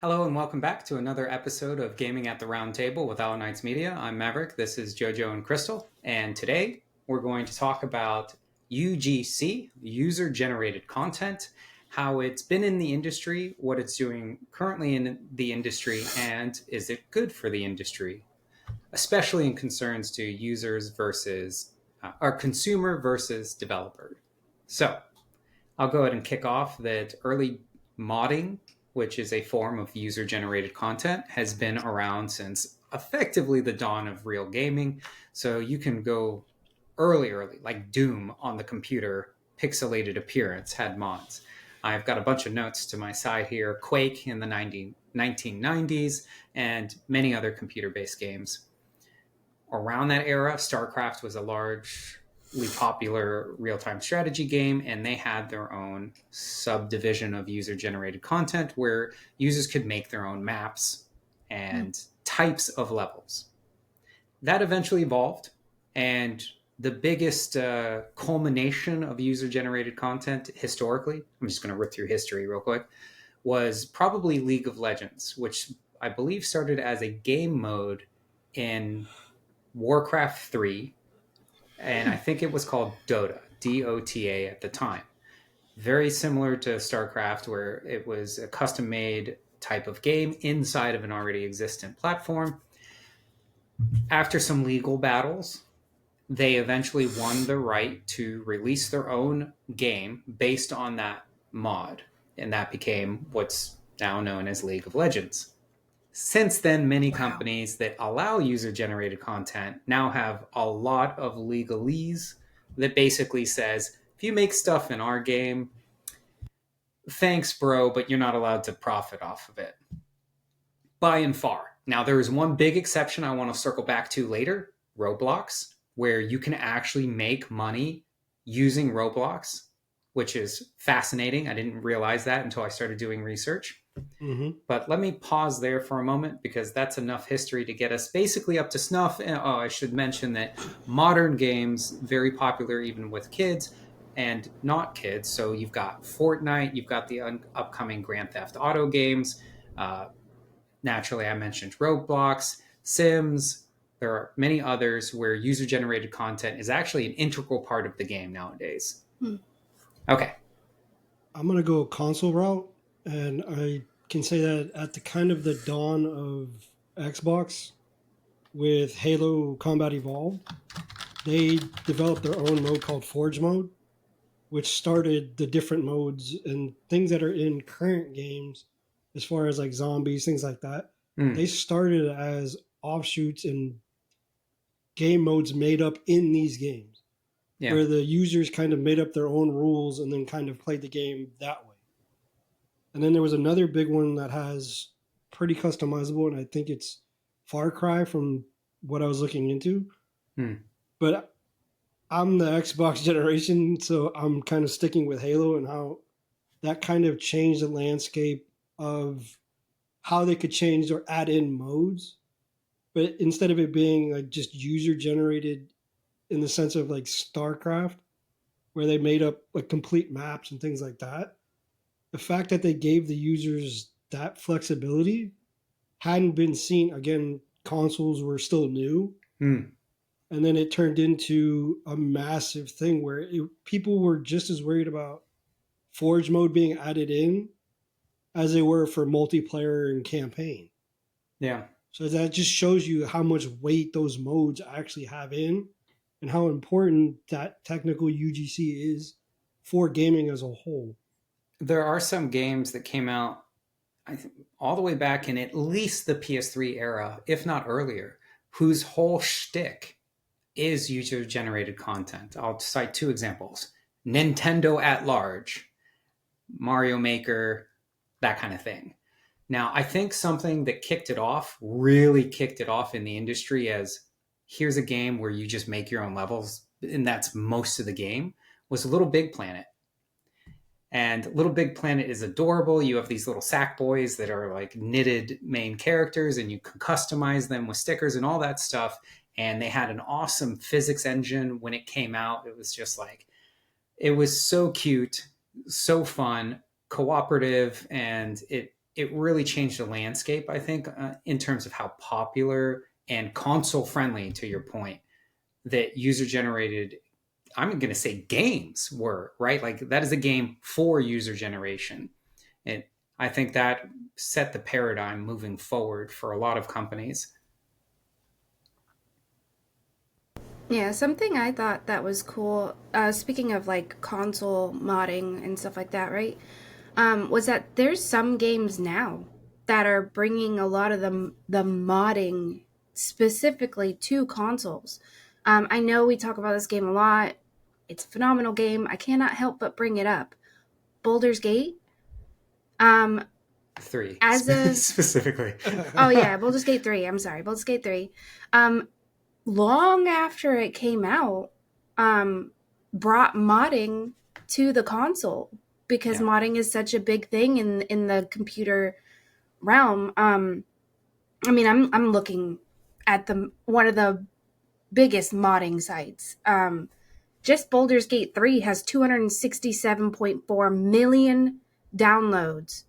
Hello and welcome back to another episode of Gaming at the Round Table with Owl Knights Media. I'm Maverick. This is JoJo and Crystal. And today we're going to talk about UGC, user generated content, how it's been in the industry, what it's doing currently in the industry, and is it good for the industry, especially in concerns to users versus or consumer versus developer. So I'll go ahead and kick off that early modding, which is a form of user generated content, has been around since effectively the dawn of real gaming. So you can go early, like Doom on the computer, pixelated appearance had mods. I've got a bunch of notes to my side here Quake in the 1990s, and many other computer based games. Around that era, StarCraft was a largely popular real time strategy game, and they had their own subdivision of user generated content where users could make their own maps and types of levels. That eventually evolved, and the biggest culmination of user generated content historically, I'm just going to rip through history real quick, was probably League of Legends, which I believe started as a game mode in Warcraft 3, and I think it was called Dota, DOTA at the time. Very similar to StarCraft, where it was a custom made type of game inside of an already existent platform. After some legal battles, they eventually won the right to release their own game based on that mod, and that became what's now known as League of Legends. Since then, many companies that allow user generated content now have a lot of legalese that basically says if you make stuff in our game, thanks, bro, but you're not allowed to profit off of it by and far. Now, there is one big exception I want to circle back to later, Roblox, where you can actually make money using Roblox, which is fascinating. I didn't realize that until I started doing research. Mm-hmm. But let me pause there for a moment because that's enough history to get us basically up to snuff. And, I should mention that modern games, very popular even with kids and not kids. So you've got Fortnite, you've got the upcoming Grand Theft Auto games. Uh, Naturally, I mentioned Roblox, Sims. There are many others where user generated content is actually an integral part of the game nowadays. Okay. I'm gonna go console route, and I can say that at the kind of the dawn of Xbox with Halo Combat Evolved, they developed their own mode called Forge Mode, which started the different modes and things that are in current games, as far as like zombies, things like that. They Mm, started as offshoots and game modes made up in these games, yeah. where the users kind of made up their own rules and then kind of played the game that way. And then there was another big one that has pretty customizable, and I think it's Far Cry from what I was looking into. Mm, But I'm the Xbox generation, so I'm kind of sticking with Halo and how that kind of changed the landscape of how they could change or add in modes. But instead of it being like just user generated in the sense of like StarCraft, where they made up like complete maps and things like that, the fact that they gave the users that flexibility hadn't been seen. Again, consoles were still new, mm, and then it turned into a massive thing where people were just as worried about Forge mode being added in as they were for multiplayer and campaign. yeah. So that just shows you how much weight those modes actually have in, and how important that technical UGC is for gaming as a whole. There are some games that came out I think, all the way back in at least the PS3 era, if not earlier, whose whole shtick is user generated content. I'll cite two examples Nintendo at large, Mario Maker, that kind of thing. Now, I think something that kicked it off, really kicked it off in the industry as here's a game where you just make your own levels, and that's most of the game, was Little Big Planet. And Little Big Planet is adorable. You have these little sack boys that are like knitted main characters, and you can customize them with stickers and all that stuff. And they had an awesome physics engine when it came out. It was just like, it was so cute, so fun, cooperative, and it it really changed the landscape, I think, in terms of how popular and console friendly, to your point, that user generated, I'm going to say games were, right? Like that is a game for user generation. And I think that set the paradigm moving forward for a lot of companies. Yeah, something I thought that was cool, speaking of like console modding and stuff like that, right? Was that there's some games now that are bringing a lot of the modding specifically to consoles. I know we talk about this game a lot. It's a phenomenal game. I cannot help but bring it up. Baldur's Gate. Um, Three as a specifically. oh yeah, Baldur's Gate 3. I'm sorry, Baldur's Gate 3. Long after it came out, brought modding to the console because Yeah. modding is such a big thing in the computer realm. I mean, I'm looking at the one of the biggest modding sites. Just Baldur's Gate 3 has 267.4 million downloads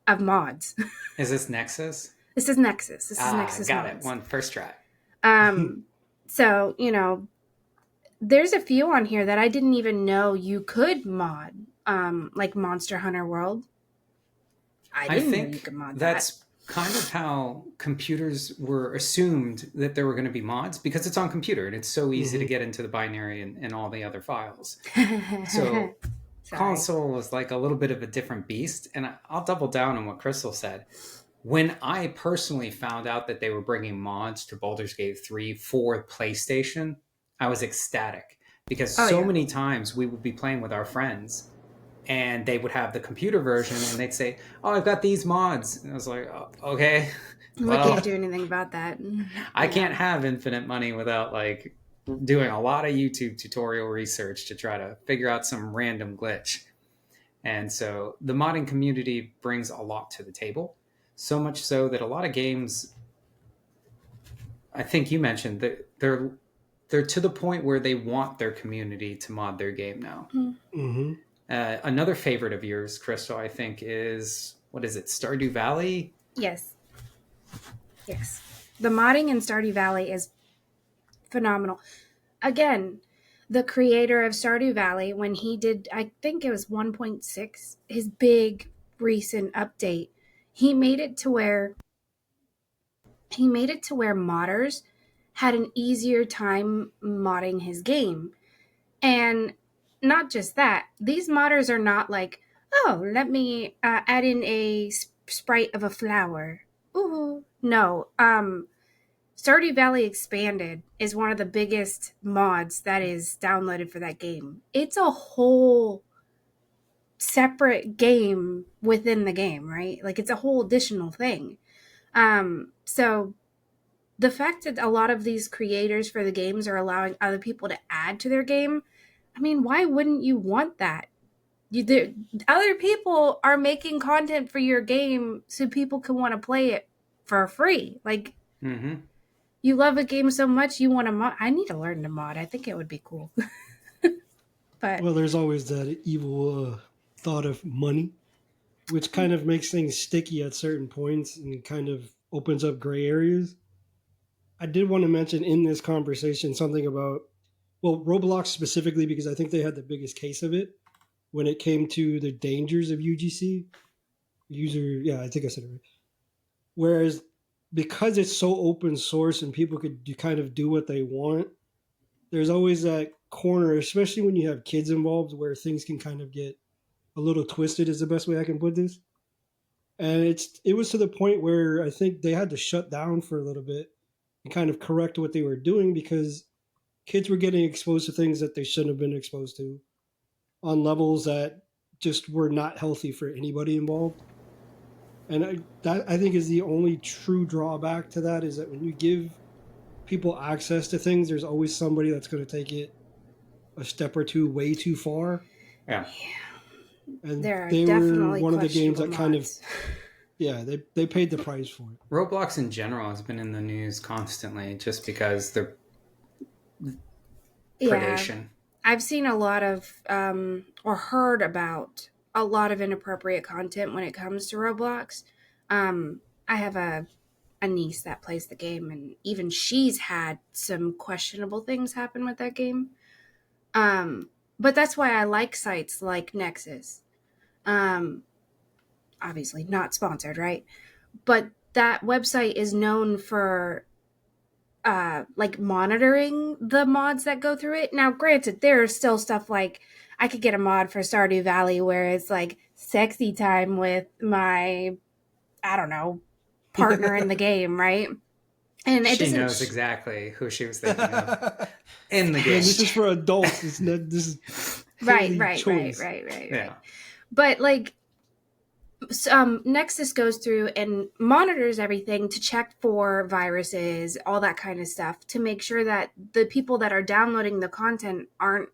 of mods. Is this Nexus? This is Nexus. This is Nexus got mods. it. One first try. So, you know, there's a few on here that I didn't even know you could mod, like Monster Hunter World. I didn't know you could mod that's kind of how computers were assumed that there were going to be mods, because it's on computer and it's so easy to get into the binary and all the other files. that. So Sorry. console was like a little bit of a different beast. And I'll double down on what Crystal said. When I personally found out that they were bringing mods to Baldur's Gate 3 for PlayStation, I was ecstatic, because so many times we would be playing with our friends and they would have the computer version and they'd say, "Oh, I've got these mods." And I was like, "Oh, okay." We can't do anything about that. I can't have infinite money without like doing a lot of YouTube tutorial research to try to figure out some random glitch. And so the modding community brings a lot to the table. So much so that a lot of games, I think you mentioned, that they're to the point where they want their community to mod their game now. Mm-hmm. Another favorite of yours, Crystal, I think is, what is it, Stardew Valley? Yes. The modding in Stardew Valley is phenomenal. Again, the creator of Stardew Valley, when he did, I think it was 1.6, his big recent update, he made it to where modders had an easier time modding his game. And not just that, these modders are not like, oh, let me add in a sprite of a flower. Ooh, no. Stardew Valley Expanded is one of the biggest mods that is downloaded for that game. It's a whole separate game within the game, right? Like it's a whole additional thing. So the fact that a lot of these creators for the games are allowing other people to add to their game, I mean, why wouldn't you want that? Other people are making content for your game so people can want to play it for free. Like, you love a game so much, you want to mod. I need to learn to mod. I think it would be cool. But well, there's always that evil thought of money, which kind of makes things sticky at certain points and kind of opens up gray areas. I did want to mention in this conversation something about, well, Roblox specifically, because I think they had the biggest case of it when it came to the dangers of UGC. Yeah, I think I said it right. Whereas because it's so open source and people could kind of do what they want, there's always that corner, especially when you have kids involved, where things can kind of get a little twisted, is the best way I can put this. And it was to the point where I think they had to shut down for a little bit and kind of correct what they were doing, because kids were getting exposed to things that they shouldn't have been exposed to on levels that just were not healthy for anybody involved. And that I think is the only true drawback to that, is that when you give people access to things, there's always somebody that's going to take it a step or two way too far. Yeah. And they were one of the games that mods. kind of, yeah, they paid the price for it. Roblox in general has been in the news constantly just because they're predation. I've seen a lot of or heard about a lot of inappropriate content when it comes to Roblox. I have a niece that plays the game, and even she's had some questionable things happen with that game. But that's why I like sites like Nexus. Um, Obviously not sponsored, right? But that website is known for like monitoring the mods that go through it. Now, granted, there's still stuff like I could get a mod for Stardew Valley where it's like sexy time with my, I don't know, partner in the game, right? And it She knows doesn't. exactly who she was thinking of in the Yeah, game. this is for adults. It's not, this is Right, clearly right, choice. right. Yeah. But like, Nexus goes through and monitors everything to check for viruses, all that kind of stuff, to make sure that the people that are downloading the content aren't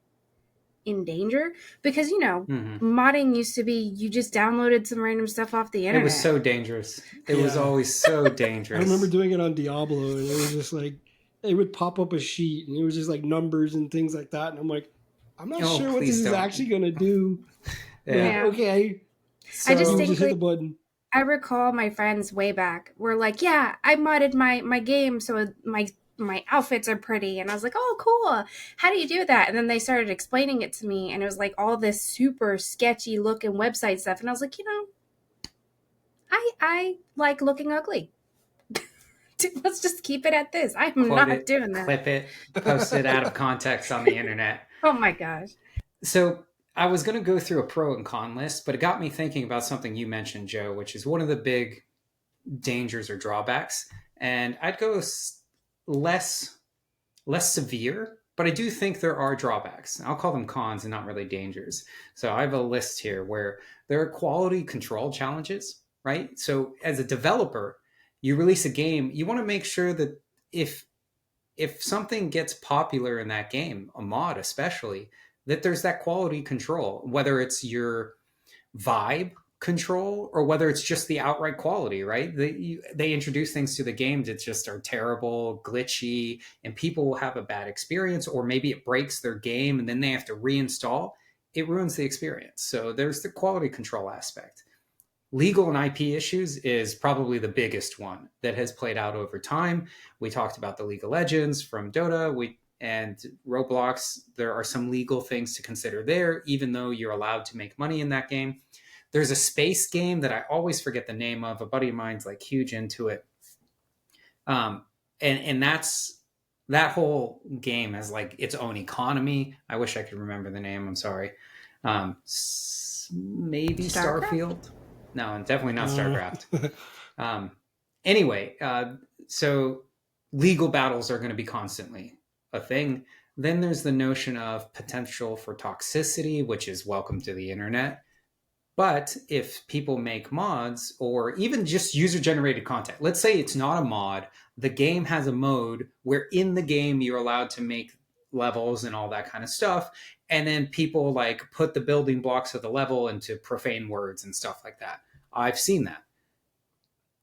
in danger. Because, Mhm. modding used to be you just downloaded some random stuff off the internet. It was so dangerous. It was Yeah. always so dangerous. I remember doing it on Diablo, and it was just like it would pop up a sheet, and it was just like numbers and things like that, and I'm like, I'm not Oh, sure what please this is don't. actually gonna do. But, Yeah. okay, So, I just I'll think just hit the like- button. I recall my friends way back were like, yeah, I modded my game so my outfits are pretty. And I was like, oh, cool. How do you do that? And then they started explaining it to me, and it was like all this super sketchy looking website stuff. And I was like, I like looking ugly. Let's just keep it at this. I'm quote not it, doing that. clip it, post it out of context on the internet. Oh my gosh. So I was going to go through a pro and con list, but it got me thinking about something you mentioned, Joe, which is one of the big dangers or drawbacks. And I'd go less severe, but I do think there are drawbacks. I'll call them cons and not really dangers. So I have a list here where there are quality control challenges, right? So as a developer, you release a game, you want to make sure that if something gets popular in that game, a mod especially, that there's that quality control, whether it's your vibe control or whether it's just the outright quality, right? They introduce things to the game that just are terrible, glitchy, and people will have a bad experience, or maybe it breaks their game and then they have to reinstall. It ruins the experience. So there's the quality control aspect. Legal and IP issues is probably the biggest one that has played out over time. We talked about the League of Legends from Dota and Roblox. There are some legal things to consider there, even though you're allowed to make money in that game. There's a space game that I always forget the name of. A buddy of mine's like huge into it. And that whole game has like its own economy. I wish I could remember the name. I'm sorry. Maybe Starfield? No, definitely not StarCraft. Anyway, so legal battles are going to be constantly a thing. Then there's the notion of potential for toxicity, which is welcome to the internet. But if people make mods or even just user-generated content, let's say it's not a mod, the game has a mode where in the game you're allowed to make levels and all that kind of stuff, and then people like put the building blocks of the level into profane words and stuff like that. I've seen that.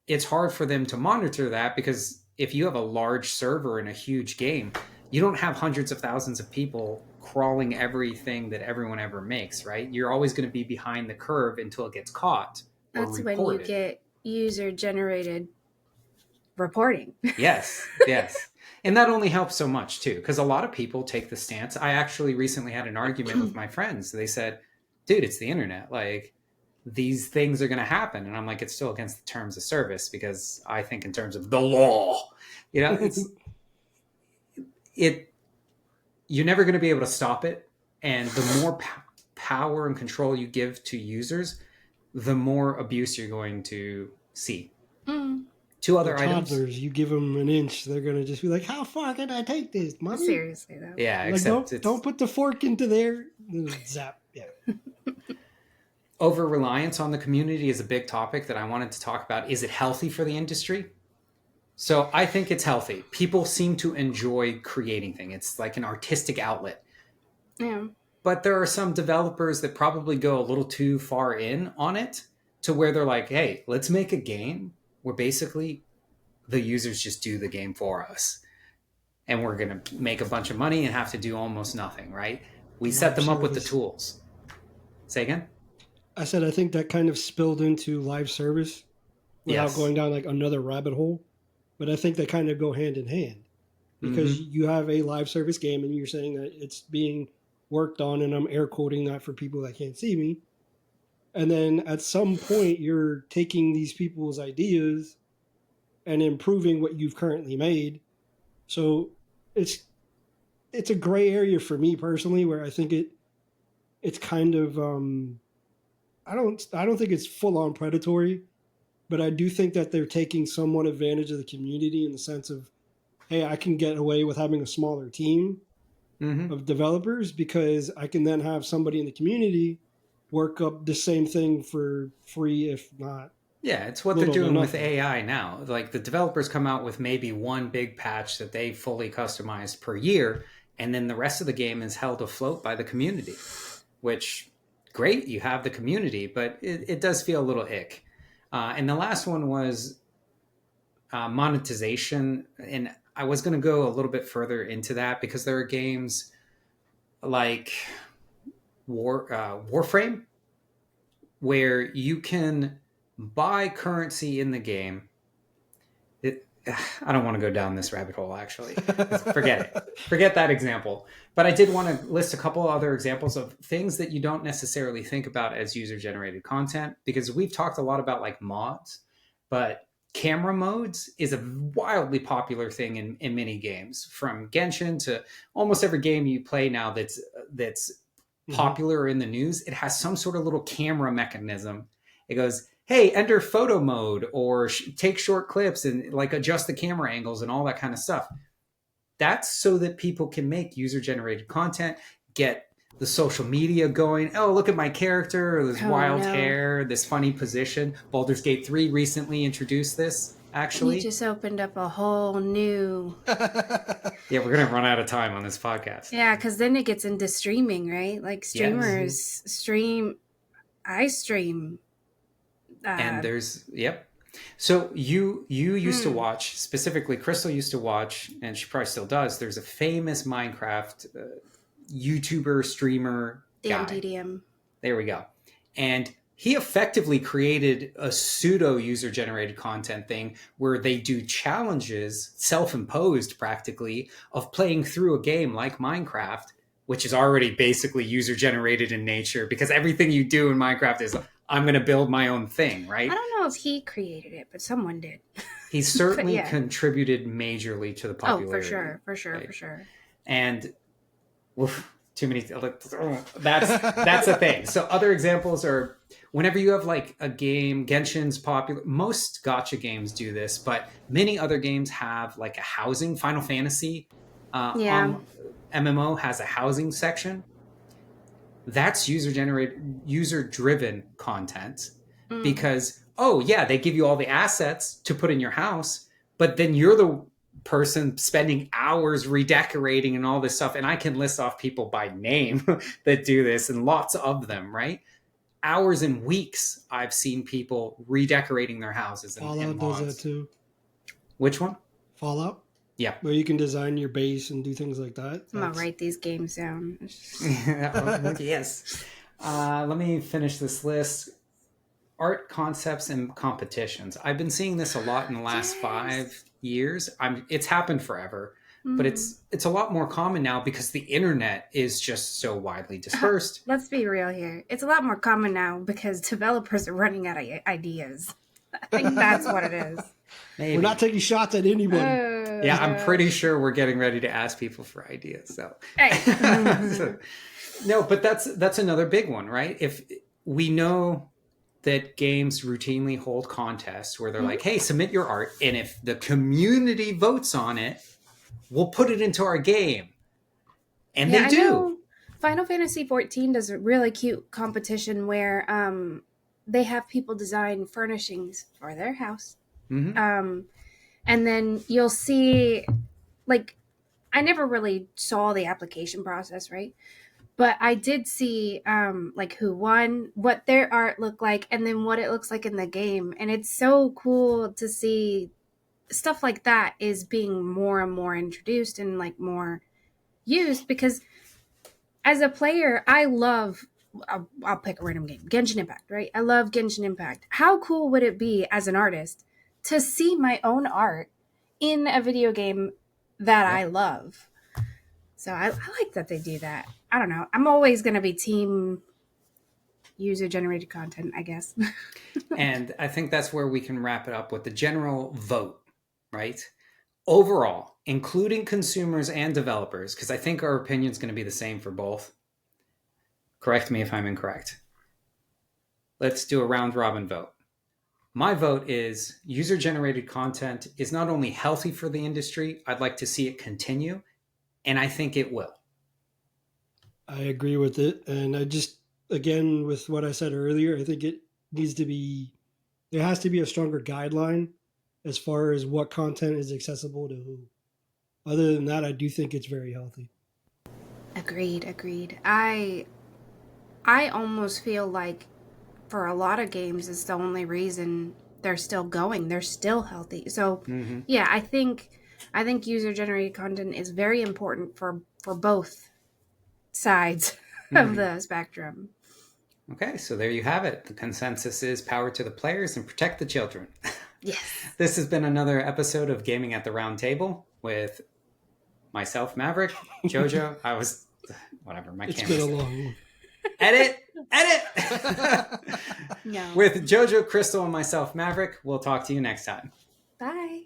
It's hard for them to monitor that because if you have a large server in a huge game, you don't have hundreds of thousands of people crawling everything that everyone ever makes, right? You're always going to be behind the curve until it gets caught or That's reported. when you get user-generated reporting. Yes. And that only helps so much too, because a lot of people take the stance. I actually recently had an argument with my friends. They said, dude, it's the internet. Like, these things are going to happen. And I'm like, it's still against the terms of service because I think in terms of the law, you're never going to be able to stop it. And the more power and control you give to users, the more abuse you're going to see. Two other items. Toddlers, you give them an inch, they're gonna just be like, "How far can I take this, mommy?" Seriously, though. Yeah, Like, except don't put the fork into there. Zap. Yeah. Over reliance on the community is a big topic that I wanted to talk about. Is it healthy for the industry? So I think it's healthy. People seem to enjoy creating things. It's like an artistic outlet. Yeah. But there are some developers that probably go a little too far in on it to where they're like, hey, let's make a game where basically the users just do the game for us. And we're going to make a bunch of money and have to do almost nothing, right? We set them up with the tools. Say again? I said I think that kind of spilled into live service without Yes. going down like another rabbit hole. But I think they kind of go hand in hand because Mm-hmm. you have a live service game and you're saying that it's being worked on, and I'm air quoting that for people that can't see me. And then at some point, you're taking these people's ideas and improving what you've currently made. So it's it's a gray area for me personally, where I think it's kind of I don't think it's full on predatory, but I do think that they're taking somewhat advantage of the community in the sense of, hey, I can get away with having a smaller team Mm-hmm. of developers because I can then have somebody in the community work up the same thing for free, if not Yeah, it's what they're little to doing with nothing. AI now. Like the developers come out with maybe one big patch that they fully customized per year, and then the rest of the game is held afloat by the community, which great, you have the community, but it does feel a little ick. And the last one was monetization. And I was going to go a little bit further into that because there are games like Warframe where you can buy currency in the game. I don't want to go down this rabbit hole, actually. Forget it. Forget that example. But I did want to list a couple other examples of things that you don't necessarily think about as user generated content, because we've talked a lot about like mods, but camera modes is a wildly popular thing in mini games, from Genshin to almost every game you play now that's popular in the news. It has some sort of little camera mechanism. It goes, hey, enter photo mode or take short clips and like adjust the camera angles and all that kind of stuff. That's so that people can make user generated content, get the social media going. Oh, look at my character, this Oh, wild no. hair, this funny position. Baldur's Gate 3 recently introduced this, actually. You just opened up a whole new. Yeah, we're going to run out of time on this podcast. Yeah, because then it gets into streaming, right? Like streamers stream. I stream. And there's, yep. So you used to watch, specifically Crystal used to watch, and she probably still does. There's a famous Minecraft YouTuber streamer guy. DMTDM. There we go. And he effectively created a pseudo user generated content thing where they do challenges, self-imposed practically, of playing through a game like Minecraft, which is already basically user generated in nature, because everything you do in Minecraft is, I'm going to build my own thing, right? I don't know if he created it, but someone did. He certainly yeah. contributed majorly to the popularity. Oh, for sure, right? for sure. And too many. That's a thing. So other examples are whenever you have like a game, Genshin's popular. Most gacha games do this, but many other games have like a housing. Final Fantasy, MMO has a housing section. That's user driven content because, oh yeah, they give you all the assets to put in your house, but then you're the person spending hours redecorating and all this stuff. And I can list off people by name that do this, and lots of them, right? Hours and weeks I've seen people redecorating their houses. Fallout does that too. Which one? Fallout? Yeah. Where you can design your base and do things like that. I'm going to write these games down. Yes. Let me finish this list. Art concepts and competitions. I've been seeing this a lot in the last 5 years. It's happened forever, but it's a lot more common now because the internet is just so widely dispersed. Let's be real here. It's a lot more common now because developers are running out of ideas. I think that's what it is. Maybe. We're not taking shots at anybody. Yeah, I'm pretty sure we're getting ready to ask people for ideas. So, hey. No, but that's another big one, right? If we know that games routinely hold contests where they're like, hey, submit your art, and if the community votes on it, we'll put it into our game. And they do. I know Final Fantasy XIV does a really cute competition where they have people design furnishings for their house. And then you'll see, like, I never really saw the application process, right? But I did see like who won, what their art looked like, and then what it looks like in the game. And it's so cool to see stuff like that is being more and more introduced and like more used, because as a player, I love I'll pick a random game. Genshin Impact, right? I love Genshin Impact. How cool would it be as an artist to see my own art in a video game that I love? So I like that they do that. I don't know. I'm always going to be team user-generated content, I guess. And I think that's where we can wrap it up with the general vote, right? Overall, including consumers and developers, because I think our opinion is going to be the same for both. Correct me if I'm incorrect. Let's do a round robin vote. My vote is user-generated content is not only healthy for the industry, I'd like to see it continue, and I think it will. I agree with it. And I just, again, with what I said earlier, I think it needs to be, there has to be a stronger guideline as far as what content is accessible to who. Other than that, I do think it's very healthy. Agreed. I almost feel like for a lot of games, it's the only reason they're still going. They're still healthy. So yeah, I think user-generated content is very important for both sides of the spectrum. Okay, so there you have it. The consensus is power to the players and protect the children. Yes. This has been another episode of Gaming at the Round Table with myself, Maverick, Jojo. Whatever, my It's camera's... been a long one. Edit! No. With Jojo, Crystal, and myself, Maverick, we'll talk to you next time. Bye.